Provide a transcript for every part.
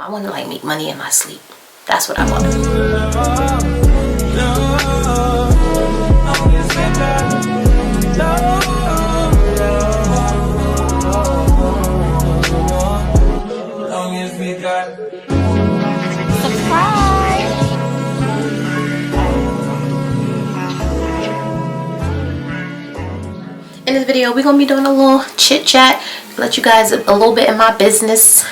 I want to like make money in my sleep. That's what I want. In this video, we're gonna be doing a little chit chat, let you guys a little bit in my business.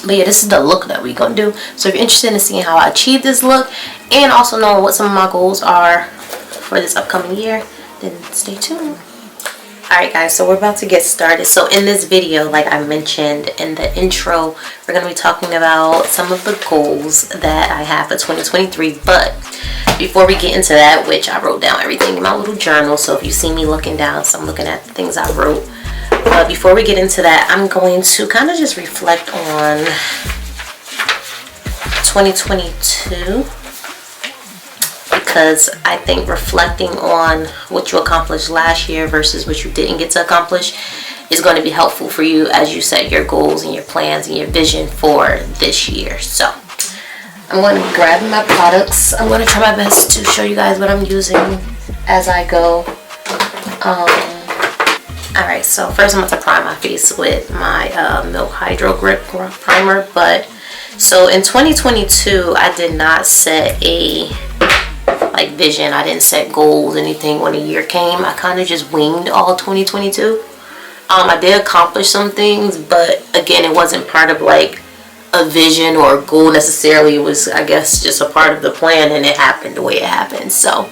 But yeah, this is the look that we're gonna do. So if you're interested in seeing how I achieve this look and also knowing what some of my goals are for this upcoming year, then stay tuned. Alright guys, so we're about to get started. So in this video, like I mentioned in the intro, we're going to be talking about some of the goals that I have for 2023. But before we get into that, which I wrote down everything in my little journal, so if you see me looking down, so I'm looking at the things I wrote. But before we get into that, I'm going to kind of just reflect on 2022. Because I think reflecting on what you accomplished last year versus what you didn't get to accomplish is going to be helpful for you as you set your goals and your plans and your vision for this year. So I'm going to grab my products. I'm going to try my best to show you guys what I'm using as I go. Alright, so first I'm going to prime my face with my Milk Hydro Grip Primer. But so in 2022, I did not set a like vision. I didn't set goals, anything when the year came. I kind of just winged all 2022. I did accomplish some things, but again, it wasn't part of like a vision or a goal necessarily. It was, I guess, just a part of the plan, and it happened the way it happened. So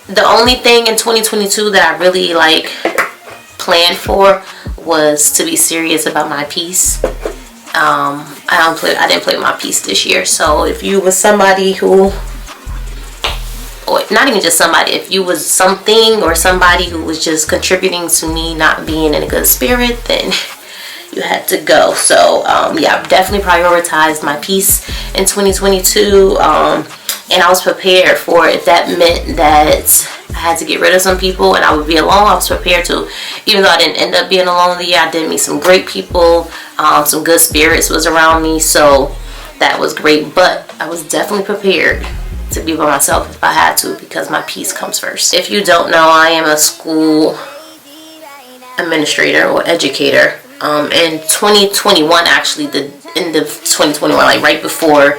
the only thing in 2022 that I really like planned for was to be serious about my peace. I didn't play my piece this year. So if you was somebody who, or not even just somebody, if you was something or somebody who was just contributing to me not being in a good spirit, then you had to go. So yeah, I definitely prioritized my peace in 2022, and I was prepared for it. If that meant that I had to get rid of some people and I would be alone, I was prepared to. Even though I didn't end up being alone the year, I did meet some great people. Some good spirits was around me, so that was great. But I was definitely prepared to be by myself if I had to, because my peace comes first. If you don't know, I am a school administrator or educator. In 2021, actually, the end of 2021, like right before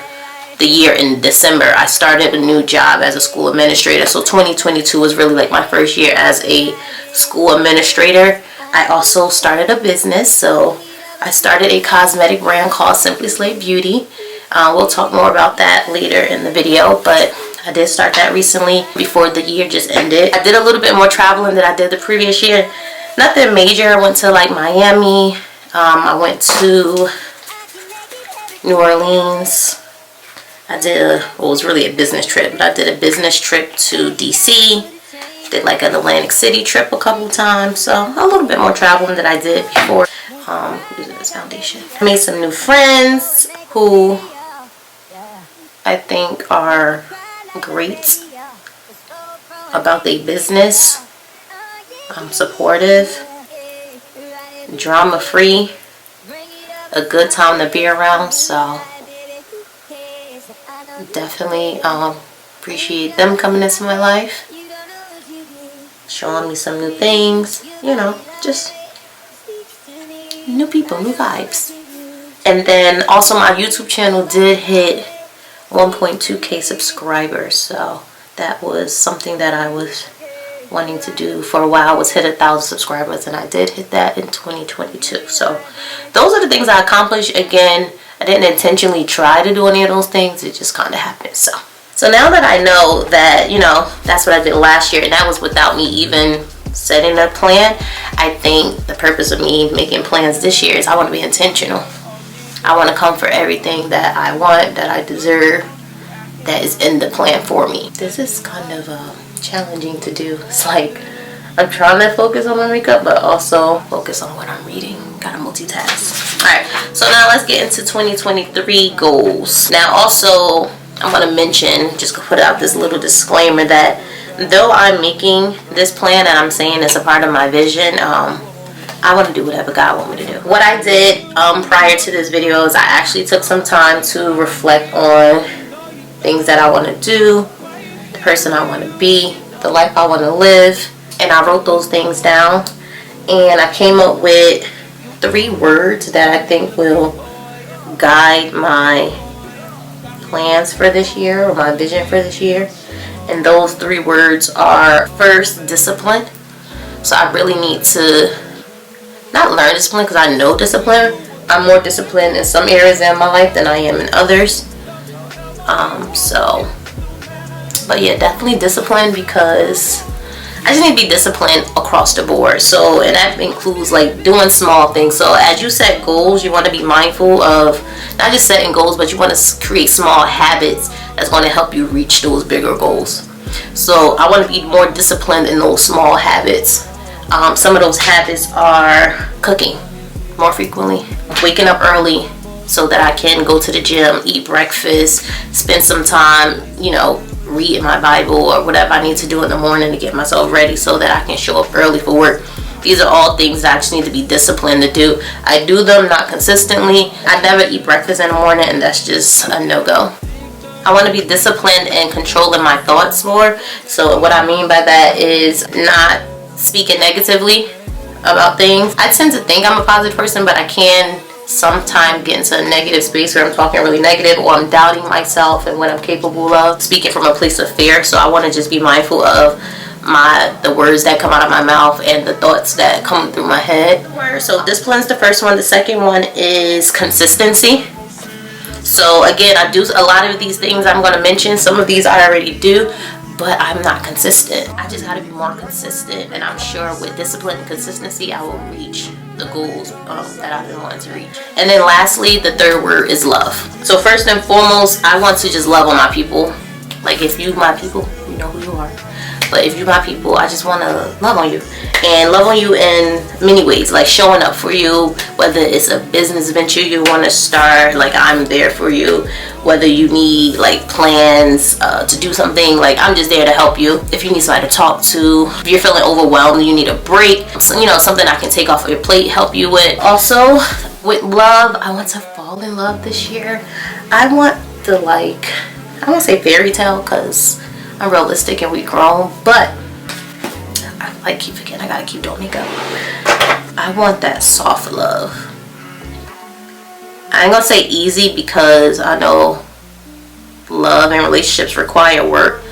the year in December, I started a new job as a school administrator. So 2022 was really like my first year as a school administrator. I also started a business, so I started a cosmetic brand called Simply Slay Beauty. We'll talk more about that later in the video, but I did start that recently before the year just ended. I did a little bit more traveling than I did the previous year. Nothing major. I went to like Miami. I went to New Orleans. I did it was really a business trip, but I did a business trip to DC. Did like an Atlantic City trip a couple times, so a little bit more traveling than I did before. Using this foundation. I made some new friends who I think are great about their business. Supportive, drama free, a good time to be around. So definitely appreciate them coming into my life, showing me some new things, you know, just new people, new vibes. And then also my YouTube channel did hit 1.2k subscribers, so that was something that I was wanting to do for a while, was hit 1,000 subscribers, and I did hit that in 2022. So those are the things I accomplished. Again, I didn't intentionally try to do any of those things, it just kind of happened. So now that I know that, you know, that's what I did last year, and that was without me even setting a plan, I think the purpose of me making plans this year is I want to be intentional. I want to come for everything that I want, that I deserve, that is in the plan for me. This is kind of challenging to do. It's like I'm trying to focus on my makeup, but also focus on what I'm reading. Gotta multitask. Alright, so now let's get into 2023 goals. Now also, I'm going to mention, just put out this little disclaimer that though I'm making this plan and I'm saying it's a part of my vision, I want to do whatever God wants me to do. What I did prior to this video is I actually took some time to reflect on things that I want to do, the person I want to be, the life I want to live, and I wrote those things down, and I came up with 3 words that I think will guide my plans for this year, or my vision for this year. And those 3 words are, first, discipline. So I really need to not learn discipline, because I know discipline. I'm more disciplined in some areas in my life than I am in others. But yeah, definitely discipline, because I just need to be disciplined across the board. So, and that includes like doing small things. So as you set goals, you want to be mindful of not just setting goals, but you want to create small habits that's going to help you reach those bigger goals. So I want to be more disciplined in those small habits. Some of those habits are cooking more frequently, waking up early so that I can go to the gym, eat breakfast, spend some time, you know, reading my Bible or whatever I need to do in the morning to get myself ready so that I can show up early for work. These are all things that I just need to be disciplined to do. I do them, not consistently. I never eat breakfast in the morning, and that's just a no-go. I want to be disciplined in controlling my thoughts more. So what I mean by that is not speaking negatively about things. I tend to think I'm a positive person, but I can sometimes get into a negative space where I'm talking really negative, or I'm doubting myself and what I'm capable of, speaking from a place of fear. So I want to just be mindful of the words that come out of my mouth and the thoughts that come through my head. So discipline is the first one. The second one is consistency. So again, I do a lot of these things I'm going to mention. Some of these I already do, but I'm not consistent. I just got to be more consistent, and I'm sure with discipline and consistency I will reach the goals that I've been wanting to reach. And then lastly, the third word is love. So first and foremost, I want to just love on my people. Like, if you my people, you know who you are. But if you my people, I just want to love on you, and love on you in many ways, like showing up for you, whether it's a business venture you want to start, like I'm there for you. Whether you need like plans to do something, like I'm just there to help you. If you need somebody to talk to, if you're feeling overwhelmed, you need a break, so, you know, something I can take off of your plate, help you with. Also with love, I want to fall in love this year. I want the, like, I won't say fairy tale because I'm realistic and we grown, but I keep forgetting I gotta keep doing makeup. I want that soft love. I ain't gonna say easy because I know love and relationships require work,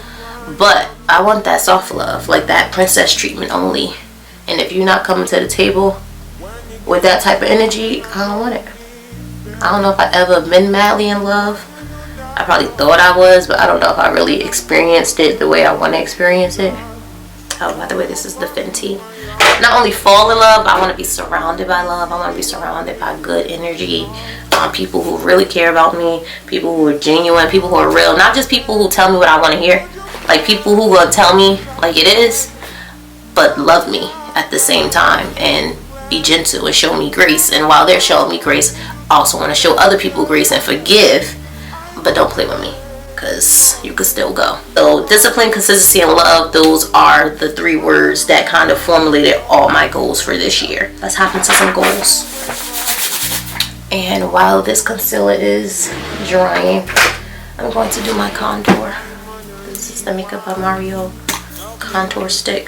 but I want that soft love, like that princess treatment only. And if you're not coming to the table with that type of energy, I don't want it. I don't know if I ever been madly in love. I probably thought I was, but I don't know if I really experienced it the way I want to experience it. Oh, by the way, this is the Fenty. Not only fall in love, I want to be surrounded by love. I want to be surrounded by good energy, people who really care about me, people who are genuine, people who are real, not just people who tell me what I want to hear, like people who will tell me like it is, but love me at the same time and be gentle and show me grace. And while they're showing me grace, I also want to show other people grace and forgive, but don't play with me, because you could still go. So discipline, consistency, and love, those are the 3 words that kind of formulated all my goals for this year. Let's hop into some goals. And while this concealer is drying, I'm going to do my contour. This is the Makeup by Mario contour stick.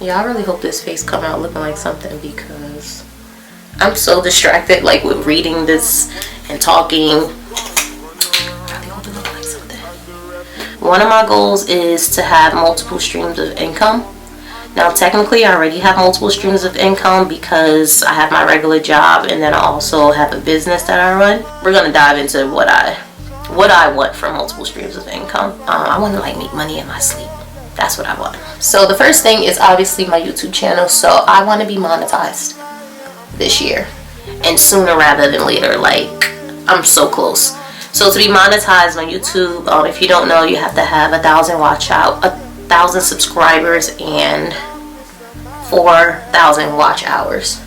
Yeah, I really hope this face come out looking like something, because I'm so distracted, like with reading this and talking. I really hope it looks like something. One of my goals is to have multiple streams of income. Now technically I already have multiple streams of income because I have my regular job, and then I also have a business that I run. We're gonna dive into what I want from multiple streams of income. I want to like make money in my sleep. That's what I want. So the first thing is obviously my YouTube channel. So I want to be monetized this year, and sooner rather than later. Like, I'm so close. So to be monetized on YouTube, if you don't know, you have to have 1,000 subscribers and 4,000 watch hours.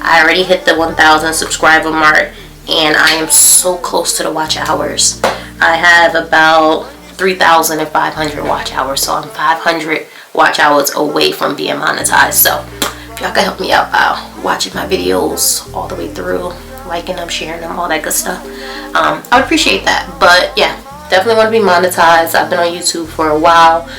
I already hit the 1,000 subscriber mark, and I am so close to the watch hours. I have about 3,500 watch hours, so I'm 500 watch hours away from being monetized. So if y'all can help me out by watching my videos all the way through, liking them, sharing them, all that good stuff, I would appreciate that. But yeah, definitely want to be monetized. I've been on YouTube for a while.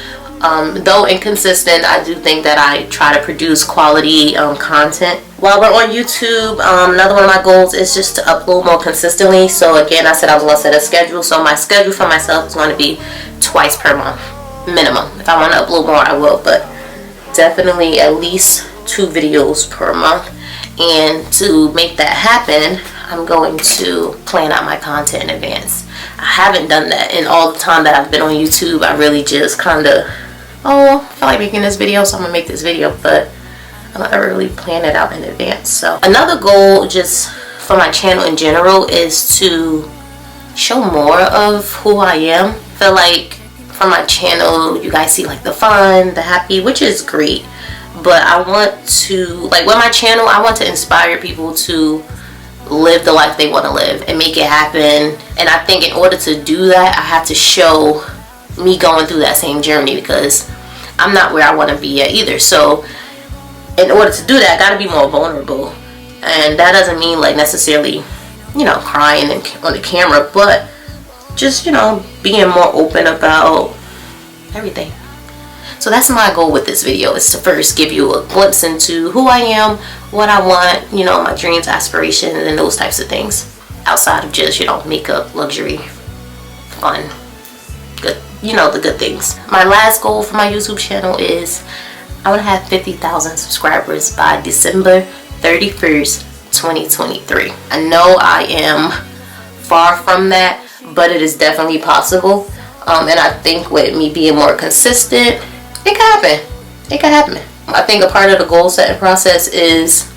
Though inconsistent, I do think that I try to produce quality content while we're on YouTube. Another one of my goals is just to upload more consistently. So again, I said I was going to set a schedule. So my schedule for myself is going to be twice per month minimum. If I want to upload more, I will, but definitely at least 2 videos per month. And to make that happen, I'm going to plan out my content in advance. I haven't done that in all the time that I've been on YouTube. I really just kind of, I feel like making this video, so I'm gonna make this video, but I don't ever really plan it out in advance. So another goal just for my channel in general is to show more of who I am. I feel like from my channel, you guys see like the fun, the happy, which is great, but I want to, like with my channel, I want to inspire people to live the life they want to live and make it happen. And I think in order to do that, I have to show me going through that same journey, because I'm not where I want to be yet either. So in order to do that, I got to be more vulnerable, and that doesn't mean like necessarily, you know, crying on the camera, but just, you know, being more open about everything. So that's my goal with this video, is to first give you a glimpse into who I am, what I want, you know, my dreams, aspirations, and those types of things, outside of just, you know, makeup, luxury, fun, good, you know, the good things. My last goal for my YouTube channel is I want to have 50,000 subscribers by December 31st, 2023. I know I am far from that, but it is definitely possible. And I think with me being more consistent, it can happen. It can happen. I think a part of the goal setting process is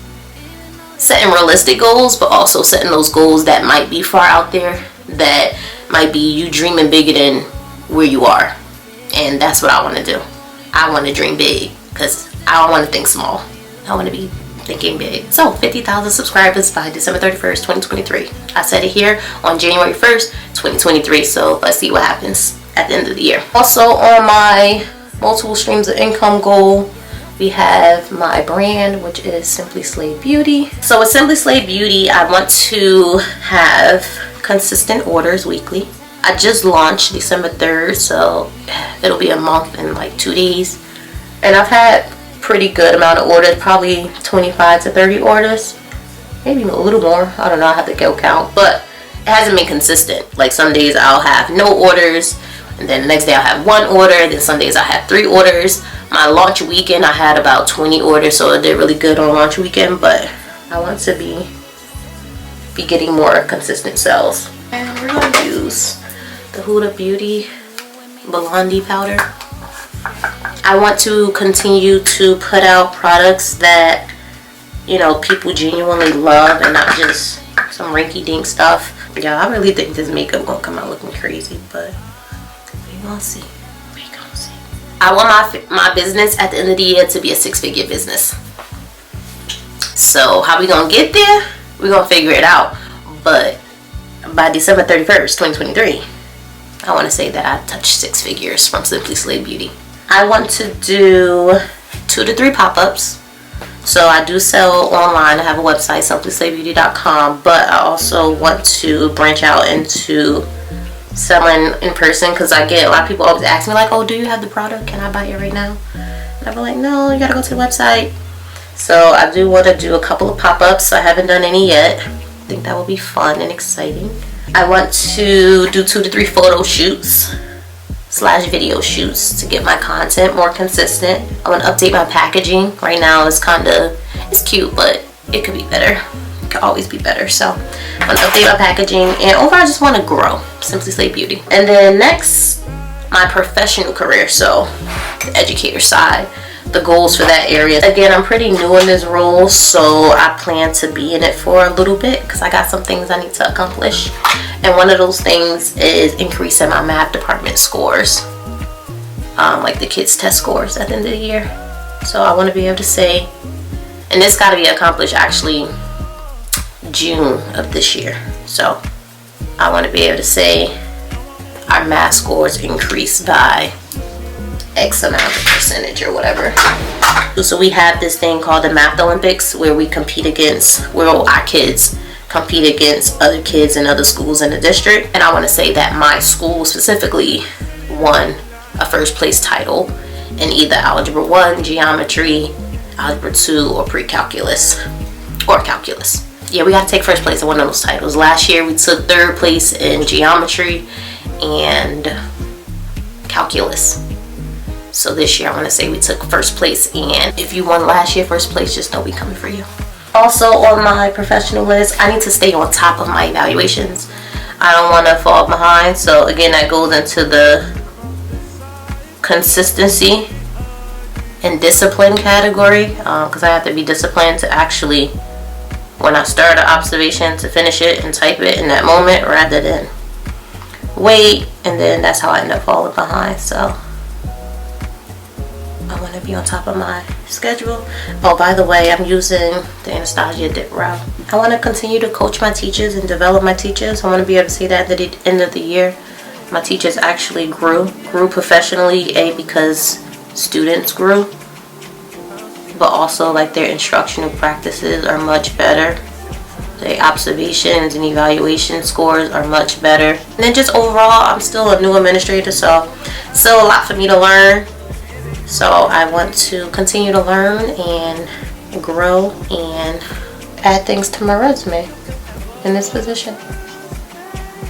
setting realistic goals, but also setting those goals that might be far out there, that might be you dreaming bigger than where you are. And that's what I want to do. I want to dream big, because I don't want to think small. I want to be thinking big. So 50,000 subscribers by December 31st, 2023. I said it here on January 1st, 2023. So let's see what happens at the end of the year. Also on my multiple streams of income goal, we have my brand, which is Simply Slave Beauty. So with Simply Slave Beauty, I want to have consistent orders weekly. I just launched December 3rd, so it'll be a month and like 2 days. And I've had pretty good amount of orders, probably 25 to 30 orders, maybe a little more. I don't know, I have to go count, but it hasn't been consistent. Like some days I'll have no orders, and then the next day I'll have 1 order, then some days I have 3 orders. My launch weekend I had about 20 orders, so I did really good on launch weekend, but I want to be getting more consistent sales. And we're going to use the Huda Beauty Blondie powder. I want to continue to put out products that, you know, people genuinely love, and not just some rinky-dink stuff. Yeah, I really think this makeup gonna come out looking crazy, but we gonna see. We gonna see. I want my business at the end of the year to be a 6-figure business. So how we gonna get there? We're gonna figure it out. But by December 31st, 2023, I want to say that I touched 6 figures from Simply Slave Beauty. I want to do 2 to 3 pop-ups. So I do sell online. I have a website, simplyslavebeauty.com, but I also want to branch out into selling in person, because I get a lot of people always ask me like, oh, do you have the product? Can I buy it right now? And I'll be like, no, you gotta go to the website. So I do want to do a couple of pop-ups. I haven't done any yet. I think that will be fun and exciting. I want to do 2 to 3 photo shoots / video shoots to get my content more consistent. I want to update my packaging. Right now it's cute, but it could be better. It could always be better. So I want to update my packaging, and overall I just want to grow Simply Slave Beauty. And then next, my professional career, so the educator side, the goals for that area. Again, I'm pretty new in this role, so I plan to be in it for a little bit, because I got some things I need to accomplish. And one of those things is increasing my math department scores, like the kids test scores at the end of the year. So I want to be able to say, and this got to be accomplished actually June of this year. So I want to be able to say our math scores increased by X amount of percentage or whatever. So we have this thing called the Math Olympics where we compete against, where our kids compete against other kids in other schools in the district. And I want to say that my school specifically won a first place title in either Algebra 1, Geometry, Algebra 2, or Pre-Calculus, or Calculus. Yeah, we got to take first place in one of those titles. Last year we took third place in Geometry and Calculus. So this year I want to say we took first place, and if you won last year first place, just know we coming for you. Also on my professional list, I need to stay on top of my evaluations. I don't want to fall behind. So again, that goes into the consistency and discipline category, because I have to be disciplined to actually, when I start an observation, to finish it and type it in that moment rather than wait, and then that's how I end up falling behind. So I want to be on top of my schedule. Oh, by the way, I'm using the Anastasia dip route. I want to continue to coach my teachers and develop my teachers. I want to be able to say that at the end of the year my teachers actually grew professionally, because students grew, but also like their instructional practices are much better. The observations and evaluation scores are much better. And then just overall, I'm still a new administrator, so still a lot for me to learn. So I want to continue to learn and grow and add things to my resume in this position.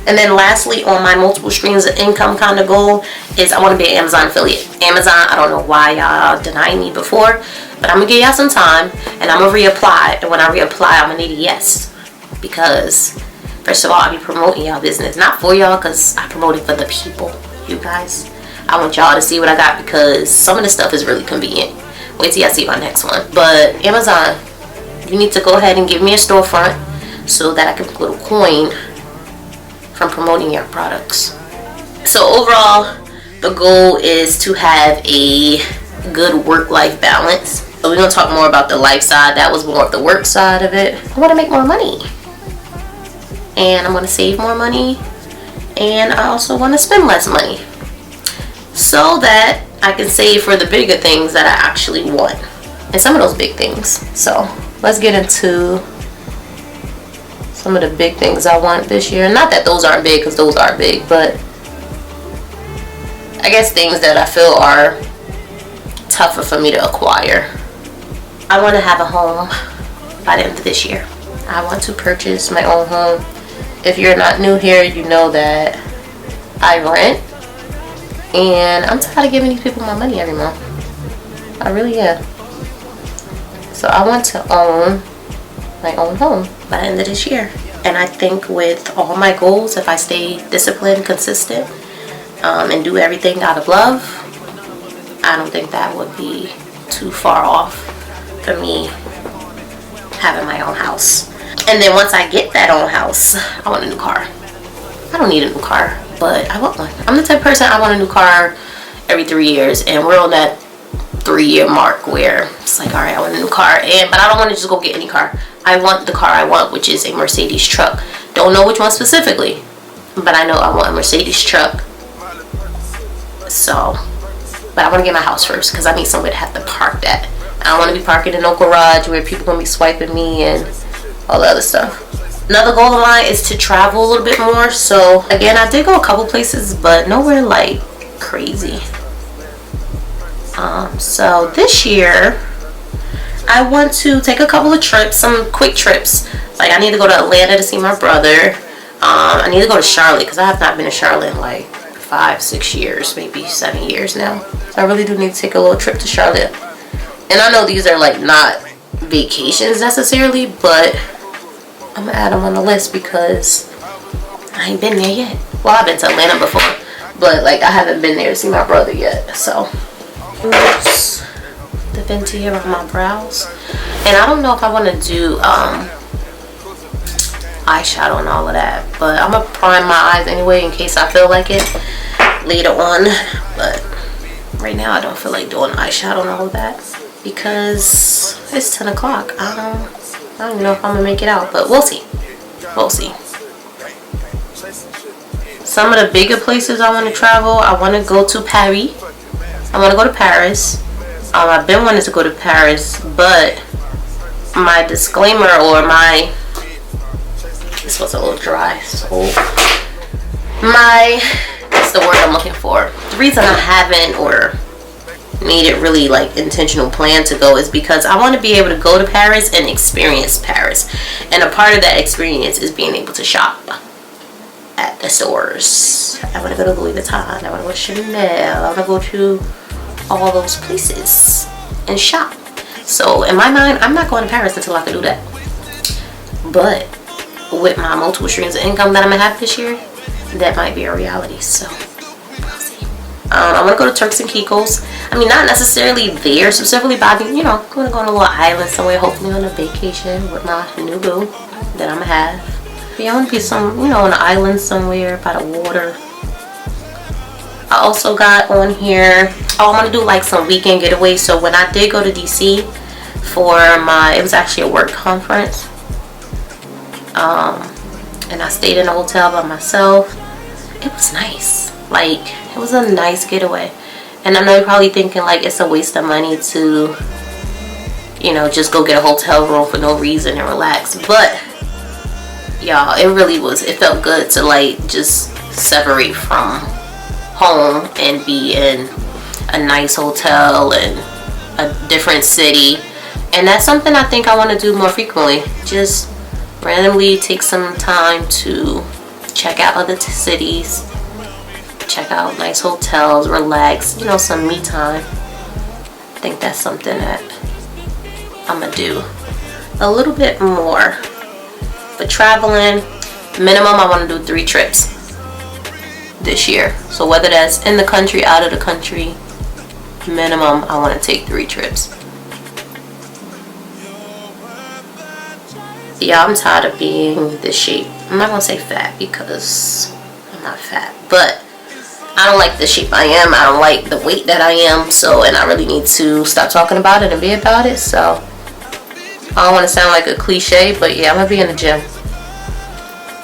And then lastly, on my multiple streams of income kind of goal is I want to be an Amazon affiliate. Amazon, I don't know why y'all denied me before, but I'm going to give y'all some time and I'm going to reapply. And when I reapply, I'm going to need a yes. Because first of all, I'll be promoting y'all business. Not for y'all, because I promote it for the people, you guys. I want y'all to see what I got, because some of this stuff is really convenient. Wait till y'all see my next one. But Amazon, you need to go ahead and give me a storefront so that I can put a coin from promoting your products. So overall, the goal is to have a good work-life balance. So we're going to talk more about the life side. That was more of the work side of it. I want to make more money. And I'm going to save more money. And I also want to spend less money, so that I can save for the bigger things that I actually want. And some of those big things. So let's get into some of the big things I want this year. Not that those aren't big, because those are big, but I guess things that I feel are tougher for me to acquire. I want to have a home by the end of this year. I want to purchase my own home. If you're not new here, you know that I rent. And I'm tired of giving these people my money every month. I really am. So I want to own my own home by the end of this year. And I think with all my goals, if I stay disciplined, consistent, and do everything out of love, I don't think that would be too far off for me having my own house. And then once I get that own house, I want a new car. I don't need a new car, but I want one. I'm the type of person, I want a new car every 3 years, and we're on that 3-year mark where it's like, all right, I want a new car. But I don't want to just go get any car. I want the car I want, which is a Mercedes truck. Don't know which one specifically, but I know I want a Mercedes truck. So, but I want to get my house first, because I need somewhere to have to park that. I don't want to be parking in no garage where people going to be swiping me and all the other stuff. Another goal of mine is to travel a little bit more. So again, I did go a couple places, but nowhere like crazy. So this year I want to take a couple of trips, some quick trips. Like I need to go to Atlanta to see my brother. I need to go to Charlotte, because I have not been to Charlotte in like 5-6 years, maybe 7 years now. So I really do need to take a little trip to Charlotte. And I know these are like not vacations necessarily, but I'm gonna add them on the list because I ain't been there yet. Well, I've been to Atlanta before, but like I haven't been there to see my brother yet. So oops, the venti around my brows. And I don't know if I want to do eyeshadow and all of that, but I'm gonna prime my eyes anyway in case I feel like it later on. But right now I don't feel like doing eyeshadow and all of that because it's 10 o'clock. I don't even know if I'm gonna make it out, but we'll see. We'll see. Some of the bigger places I want to travel, I want to go to Paris. I want to go to Paris. I've been wanting to go to Paris, but my disclaimer, or my, this was a little dry, so that's the word I'm looking for. The reason I haven't or made it really like intentional plan to go is because I want to be able to go to Paris and experience Paris, and a part of that experience is being able to shop at the stores. I want to go to Louis Vuitton, I want to go to Chanel, I want to go to all those places and shop. So in my mind, I'm not going to Paris until I can do that. But with my multiple streams of income that I'm gonna have this year, that might be a reality. So we'll see. I want to go to Turks and Caicos. I mean, not necessarily there specifically, but I mean, you know, I'm gonna go on a little island somewhere, hopefully on a vacation with my new boo that I'm gonna have. Yeah, I want to be you know, on an island somewhere by the water. I also got on here, I want to do like some weekend getaways. So when I did go to DC for it was actually a work conference, and I stayed in a hotel by myself. It was nice. Like, it was a nice getaway. And I know you're probably thinking like it's a waste of money to, you know, just go get a hotel room for no reason and relax. But y'all, it really was, it felt good to like just separate from home and be in a nice hotel in a different city. And that's something I think I want to do more frequently. Just randomly take some time to check out other cities, check out nice hotels, relax, you know, some me time. I think that's something that I'm gonna do a little bit more. But traveling, minimum I want to do 3 trips this year. So whether that's in the country, out of the country, minimum I want to take 3 trips. Yeah, I'm tired of being this shape. I'm not gonna say fat because I'm not fat, but I don't like the shape I am. I don't like the weight that I am. So, and I really need to stop talking about it and be about it. So I don't want to sound like a cliche, but yeah, I'm gonna be in the gym.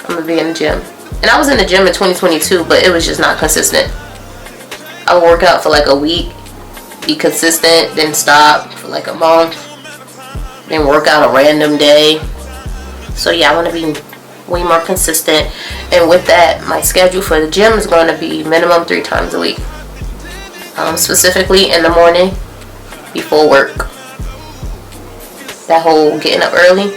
I'm gonna be in the gym. And I was in the gym in 2022, but it was just not consistent. I would work out for like a week, be consistent, then stop for like a month, then work out a random day. So yeah, I want to be way more consistent. And with that, my schedule for the gym is going to be minimum 3 times a week. Specifically in the morning before work. That whole getting up early,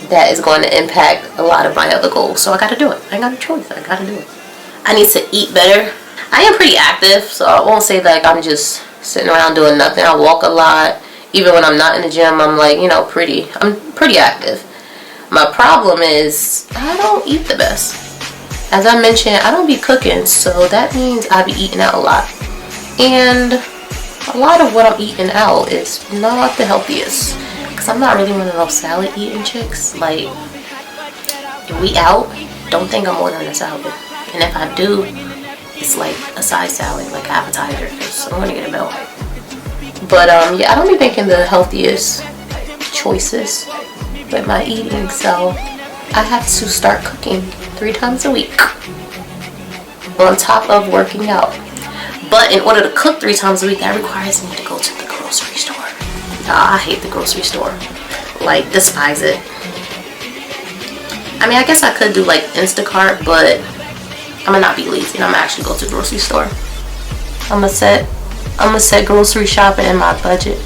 that is going to impact a lot of my other goals. So I got to do it. I ain't got a choice. I got to do it. I need to eat better. I am pretty active, so I won't say like I'm just sitting around doing nothing. I walk a lot. Even when I'm not in the gym, I'm like, you know, I'm pretty active. My problem is I don't eat the best. As I mentioned, I don't be cooking, so that means I be eating out a lot. And a lot of what I'm eating out is not the healthiest. Because I'm not really one of those salad eating chicks. Like, if we out, don't think I'm ordering a salad. And if I do, it's like a side salad, like appetizer, because I'm going to get a meal. But yeah, I don't be making the healthiest choices with my eating, so I have to start cooking 3 times a week on top of working out. But in order to cook 3 times a week, that requires me to go to the grocery store. I hate the grocery store. Like, despise it. I mean, I guess I could do like Instacart, but I'm gonna not be lazy and I'm gonna actually go to the grocery store. I'm gonna set grocery shopping in my budget.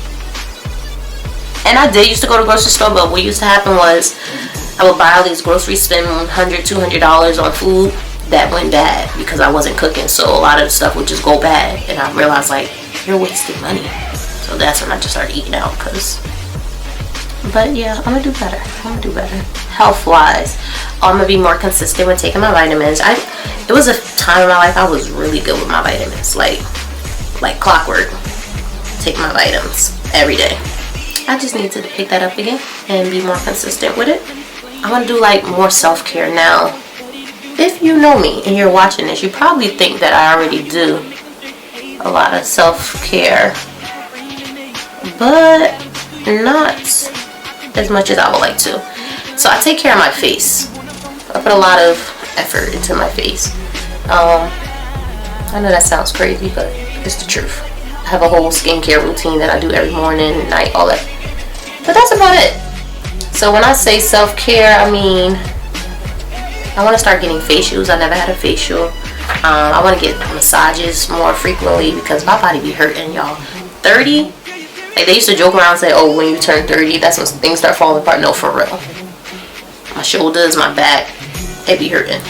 And I did used to go to the grocery store, but what used to happen was I would buy all these groceries, spend $100, $200 on food that went bad because I wasn't cooking. So a lot of the stuff would just go bad, and I realized like, you're wasting money. So that's when I just started eating out. But yeah, I'm gonna do better. Health wise, I'm gonna be more consistent with taking my vitamins. It was a time in my life I was really good with my vitamins, like clockwork. Take my vitamins every day. I just need to pick that up again and be more consistent with it. I want to do like more self-care now. If you know me and you're watching this, you probably think that I already do a lot of self-care, but not as much as I would like to. So I take care of my face. I put a lot of effort into my face. I know that sounds crazy, but It's the truth. I have a whole skincare routine that I do every morning and night, all that. But that's about it. So when I say self-care, I mean, I want to start getting facials. I never had a facial. I want to get massages more frequently because my body be hurting, y'all. 30, like they used to joke around and say, oh, when you turn 30, that's when things start falling apart. No, for real. My shoulders, my back, they be hurting.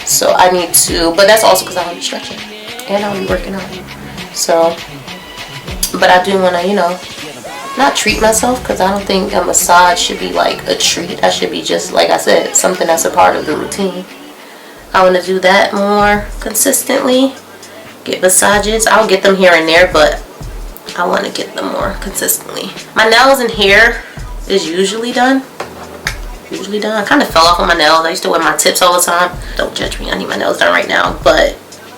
So I need to, but that's also because I want to be stretching and I'll be working out. So, but I do want to, you know, not treat myself, because I don't think a massage should be like a treat. I should be just, like I said, something that's a part of the routine. I want to do that more consistently. Get massages. I'll get them here and there, but I want to get them more consistently. My nails and hair is usually done. I kind of fell off on my nails. I used to wear my tips all the time. Don't judge me. I need my nails done right now. But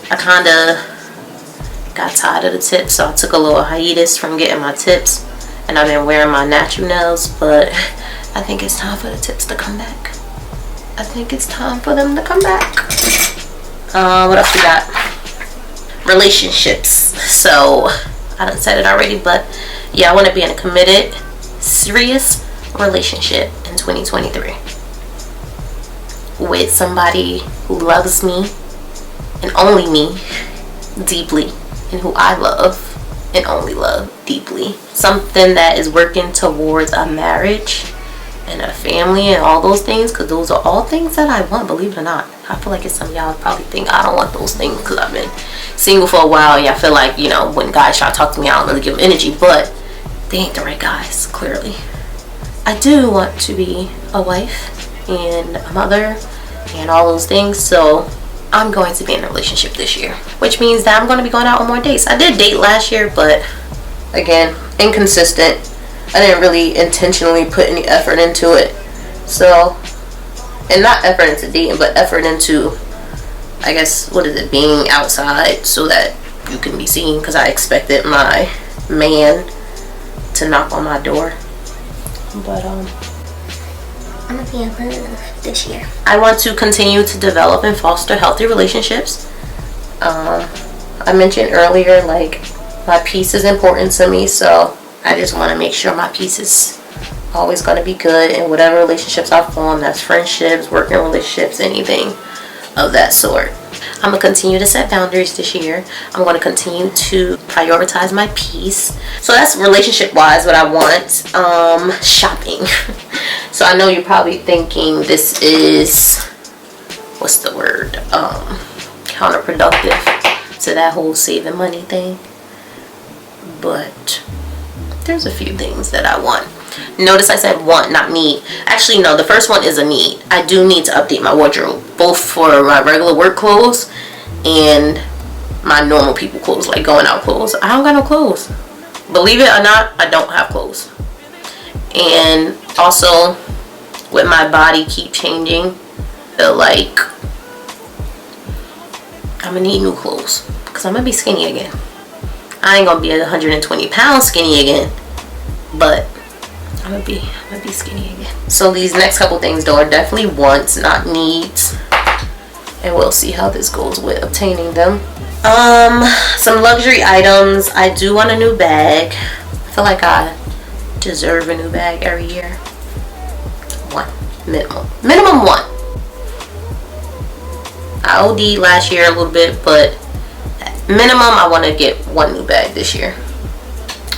I kind of got tired of the tips, so I took a little hiatus from getting my tips. And I've been wearing my natural nails, but I think it's time for the tips to come back. I think it's time for them to come back. What else we got? Relationships. So, I done said it already, but yeah, I want to be in a committed, serious relationship in 2023. With somebody who loves me, and only me, deeply. And who I love, and only love deeply. Something that is working towards a marriage and a family and all those things, because those are all things that I want, believe it or not. I feel like it's some of y'all probably think I don't want those things because I've been single for a while, and I feel like, you know, when guys try to talk to me, I don't really give them energy, but they ain't the right guys, clearly. I do want to be a wife and a mother and all those things, so I'm going to be in a relationship this year, which means that I'm going to be going out on more dates. I did date last year, but again, inconsistent. I didn't really intentionally put any effort into it. So, and not effort into dating, but effort into, I guess, what is it, being outside so that you can be seen, because I expected my man to knock on my door. But I'm gonna be in love this year. I want to continue to develop and foster healthy relationships. I mentioned earlier, like, my peace is important to me, so I just want to make sure my peace is always going to be good in whatever relationships I form. That's friendships, working relationships, anything of that sort. I'm going to continue to set boundaries this year. I'm going to continue to prioritize my peace. So that's relationship wise what I want. Shopping. So I know you're probably thinking this is, what's the word, counterproductive to that whole saving money thing. But there's a few things that I want. Notice I said want, not need. Actually, no, the first one is a need. I do need to update my wardrobe, both for my regular work clothes and my normal people clothes, like going out clothes. I don't got no clothes. Believe it or not, I don't have clothes. And also, with my body keep changing, I feel like I'm gonna need new clothes, because I'm gonna be skinny again. I ain't gonna be 120 pounds skinny again, but I'm gonna be skinny again. So these next couple things though are definitely wants, not needs, and we'll see how this goes with obtaining them. Some luxury items. I do want a new bag. I feel like I deserve a new bag every year. One minimum one. I OD'd last year a little bit, but minimum I want to get one new bag this year.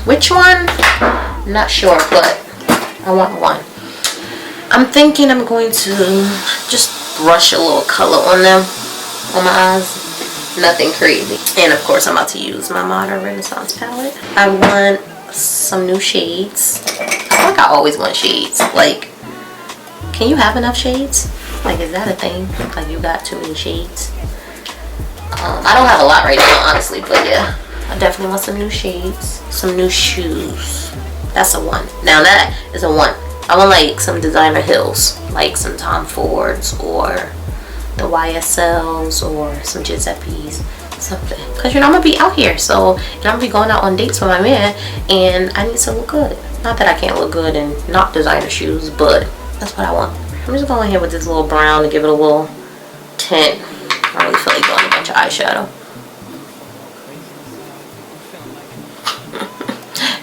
Which one? Not sure, but I want one. I'm thinking I'm going to just brush a little color on them, on my eyes. Nothing crazy. And of course I'm about to use my Modern Renaissance palette. I want some new shades. I feel like I always want shades. Like, can you have enough shades? Like, is that a thing? Like, you got too many shades? I don't have a lot right now, honestly, but yeah, I definitely want some new shades, some new shoes. That's a one. Now that is a one. I want like some designer heels, like some Tom Fords or the YSLs or some Giuseppe's, something. Cause you know I'm gonna be out here, so and I'm gonna be going out on dates with my man, and I need to look good. Not that I can't look good in not designer shoes, but that's what I want. I'm just going here with this little brown to give it a little tint. I don't really feel like doing a bunch of eyeshadow.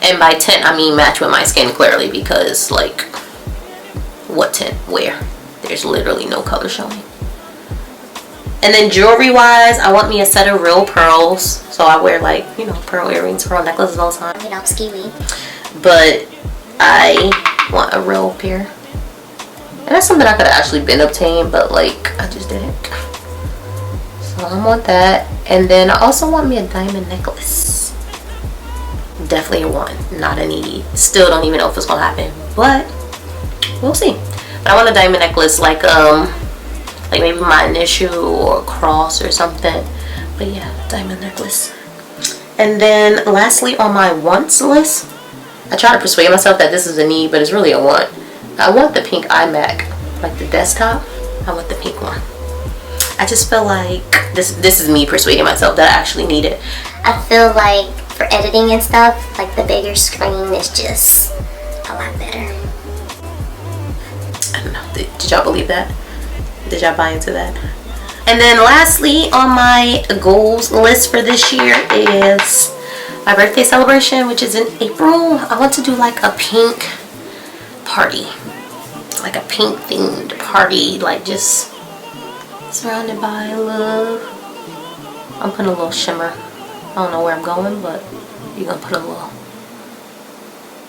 And by tint, I mean match with my skin clearly, because like, what tint? Where? There's literally no color showing. And then jewelry wise, I want me a set of real pearls. So I wear like, you know, pearl earrings, pearl necklaces all the time. You know, skiwi. But I want a real pair. And that's something I could have actually been obtained, but like, I just didn't. So I want that. And then I also want me a diamond necklace. Definitely a want, not a need. Still don't even know if it's gonna happen, but we'll see. But I want a diamond necklace, like maybe my initial or cross or something. But yeah, diamond necklace. And then lastly on my wants list, I try to persuade myself that this is a need, but it's really a want. I want the pink iMac, like the desktop. I want the pink one. I just feel like this is me persuading myself that I actually need it. I feel like for editing and stuff, like the bigger screen is just a lot better. I don't know. Did y'all believe that? Did y'all buy into that? And then lastly on my goals list for this year is my birthday celebration, which is in April. I want to do like a pink party, like a pink themed party, like just surrounded by love. I'm putting a little shimmer. I don't know where I'm going, but you're gonna put a little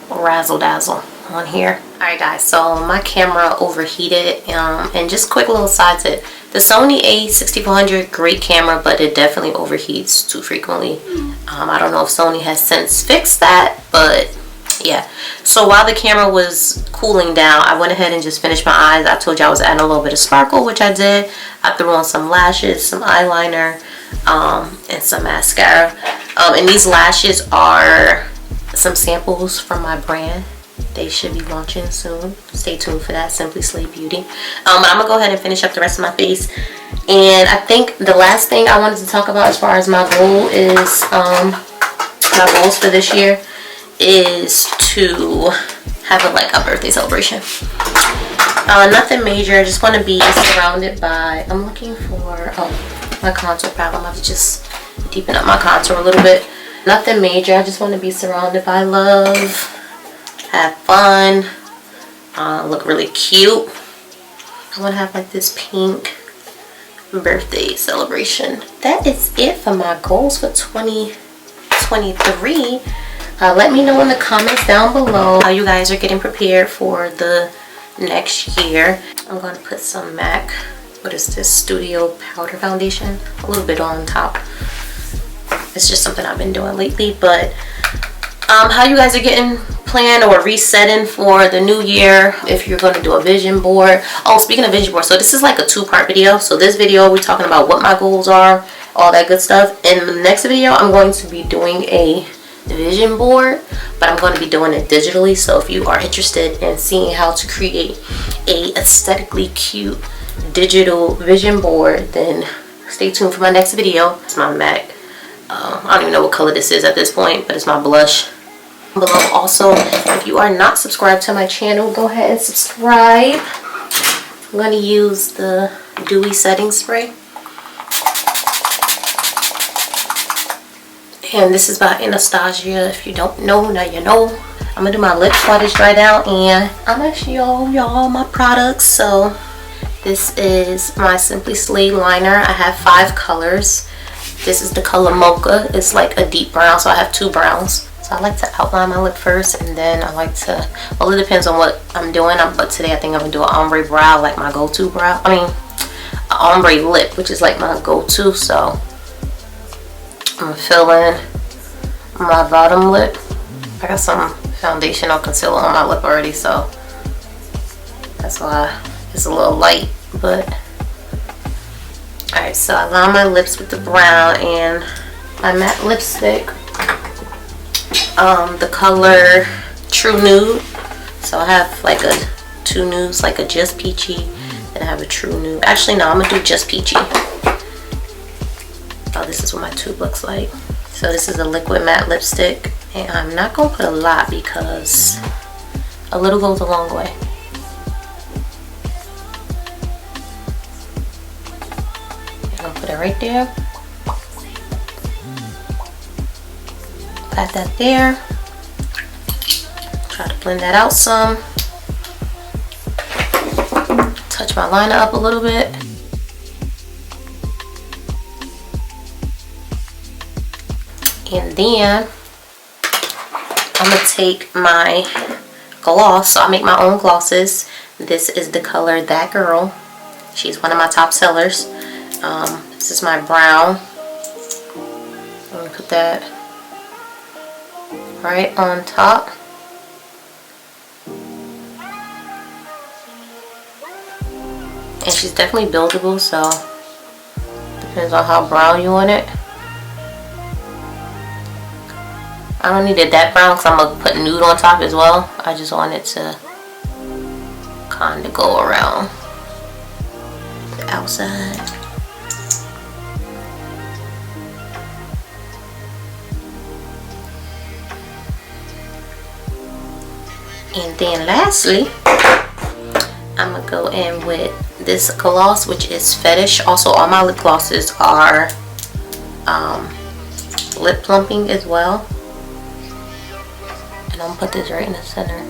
razzle dazzle on here. Alright guys, so my camera overheated, and just quick little side tip. The Sony a6400, great camera, but it definitely overheats too frequently. I don't know if Sony has since fixed that, but yeah. So while the camera was cooling down, I went ahead and just finished my eyes. I told you I was adding a little bit of sparkle, which I did. I threw on some lashes, some eyeliner, and some mascara. And these lashes are some samples from my brand. They should be launching soon. Stay tuned for that. Simply Slay Beauty. But I'm gonna go ahead and finish up the rest of my face. And I think the last thing I wanted to talk about as far as my goal is my goals for this year is to have a birthday celebration. Nothing major. I just want to be surrounded by, I'm looking for my contour palette. I'm about to just deepen up my contour a little bit. Nothing major. I just want to be surrounded by love, have fun, look really cute. I want to have like this pink birthday celebration. That is it for my goals for 2023. Let me know in the comments down below how you guys are getting prepared for the next year. I'm going to put some MAC, what is this, Studio Powder Foundation, a little bit on top. It's just something I've been doing lately. But how you guys are getting planned or resetting for the new year, if you're going to do a vision board. Oh, speaking of vision board, so this is like a two-part video. So this video we're talking about what my goals are, all that good stuff. In the next video I'm going to be doing a vision board, but I'm going to be doing it digitally. So if you are interested in seeing how to create a aesthetically cute digital vision board, then stay tuned for my next video. It's my MAC. I don't even know what color this is at this point, but it's my blush. Below also, if you are not subscribed to my channel, go ahead and subscribe. I'm going to use the Dewy Setting Spray. And this is by Anastasia. If you don't know, now you know. I'm going to do my lips while this dry down, and I'm going to show y'all my products. So this is my Simply Slay liner. I have 5 colors. This is the color Mocha. It's like a deep brown, so I have 2 browns. So I like to outline my lip first, and then I like to, well, it depends on what I'm doing. But today I think I'm going to do an ombre brow, like my go-to brow. I mean, an ombre lip, which is like my go-to. So I'm filling my bottom lip. I got some foundation or concealer on my lip already, so that's why it's a little light. But alright, so I line my lips with the brown and my matte lipstick, the color True Nude. So I have like a 2 nudes, like a Just Peachy, then I have a True Nude. Actually no, I'm gonna do Just Peachy. Oh, this is what my tube looks like. So this is a liquid matte lipstick, and I'm not gonna put a lot because a little goes a long way. I'm gonna put it right there. Got that there. Try to blend that out some. Touch my liner up a little bit. And then I'm gonna take my gloss. So I make my own glosses. This is the color That Girl. She's one of my top sellers. This is my brown. I'm gonna put that right on top. And she's definitely buildable, so depends on how brown you want it. I don't need it that brown because I'm gonna put nude on top as well. I just want it to kind of go around the outside. And then lastly, I'm gonna go in with this gloss, which is Fetish. Also, all my lip glosses are lip plumping as well. And I'm gonna put this right in the center.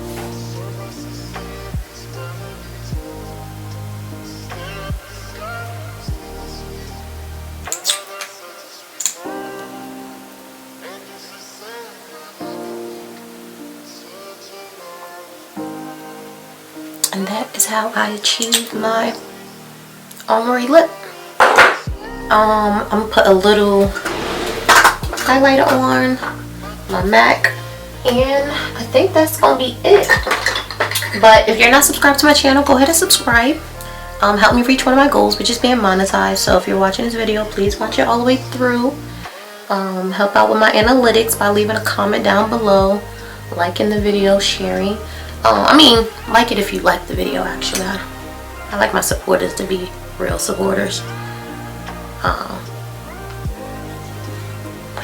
And that is how I achieved my ombre lip. I'm gonna put a little highlighter on my MAC, and I think that's gonna be it. But if you're not subscribed to my channel, go ahead and subscribe. Help me reach one of my goals, which is being monetized. So if you're watching this video, please watch it all the way through. Help out with my analytics by leaving a comment down below, liking the video, sharing. I mean, like it if you like the video. Actually, I like my supporters to be real supporters.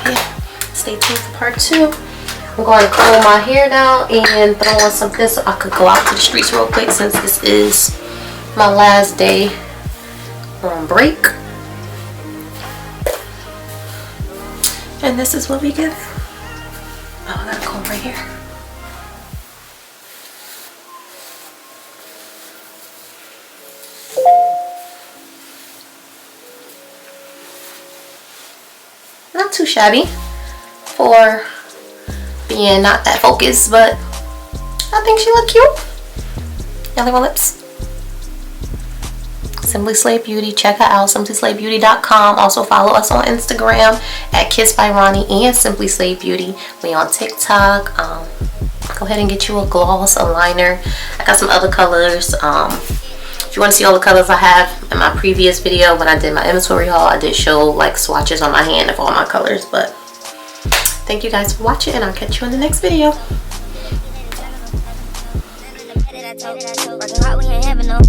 Yeah, stay tuned for part 2. I'm going to comb my hair down and throw on something so I could go out to the streets real quick, since this is my last day on break. And this is what we get. Oh, I gotta comb right here. Not too shabby for being not that focused, but I think she look cute. Y'all like my lips? Simply Slay Beauty. Check her out, simplyslaybeauty.com. Also follow us on Instagram at Kiss by Ronnie and Simply Slay Beauty. We on TikTok. Go ahead and get you a gloss, a liner. I got some other colors. If you want to see all the colors I have in my previous video when I did my inventory haul, I did show like swatches on my hand of all my colors. But thank you guys for watching, and I'll catch you in the next video. Working hard when you ain't having no.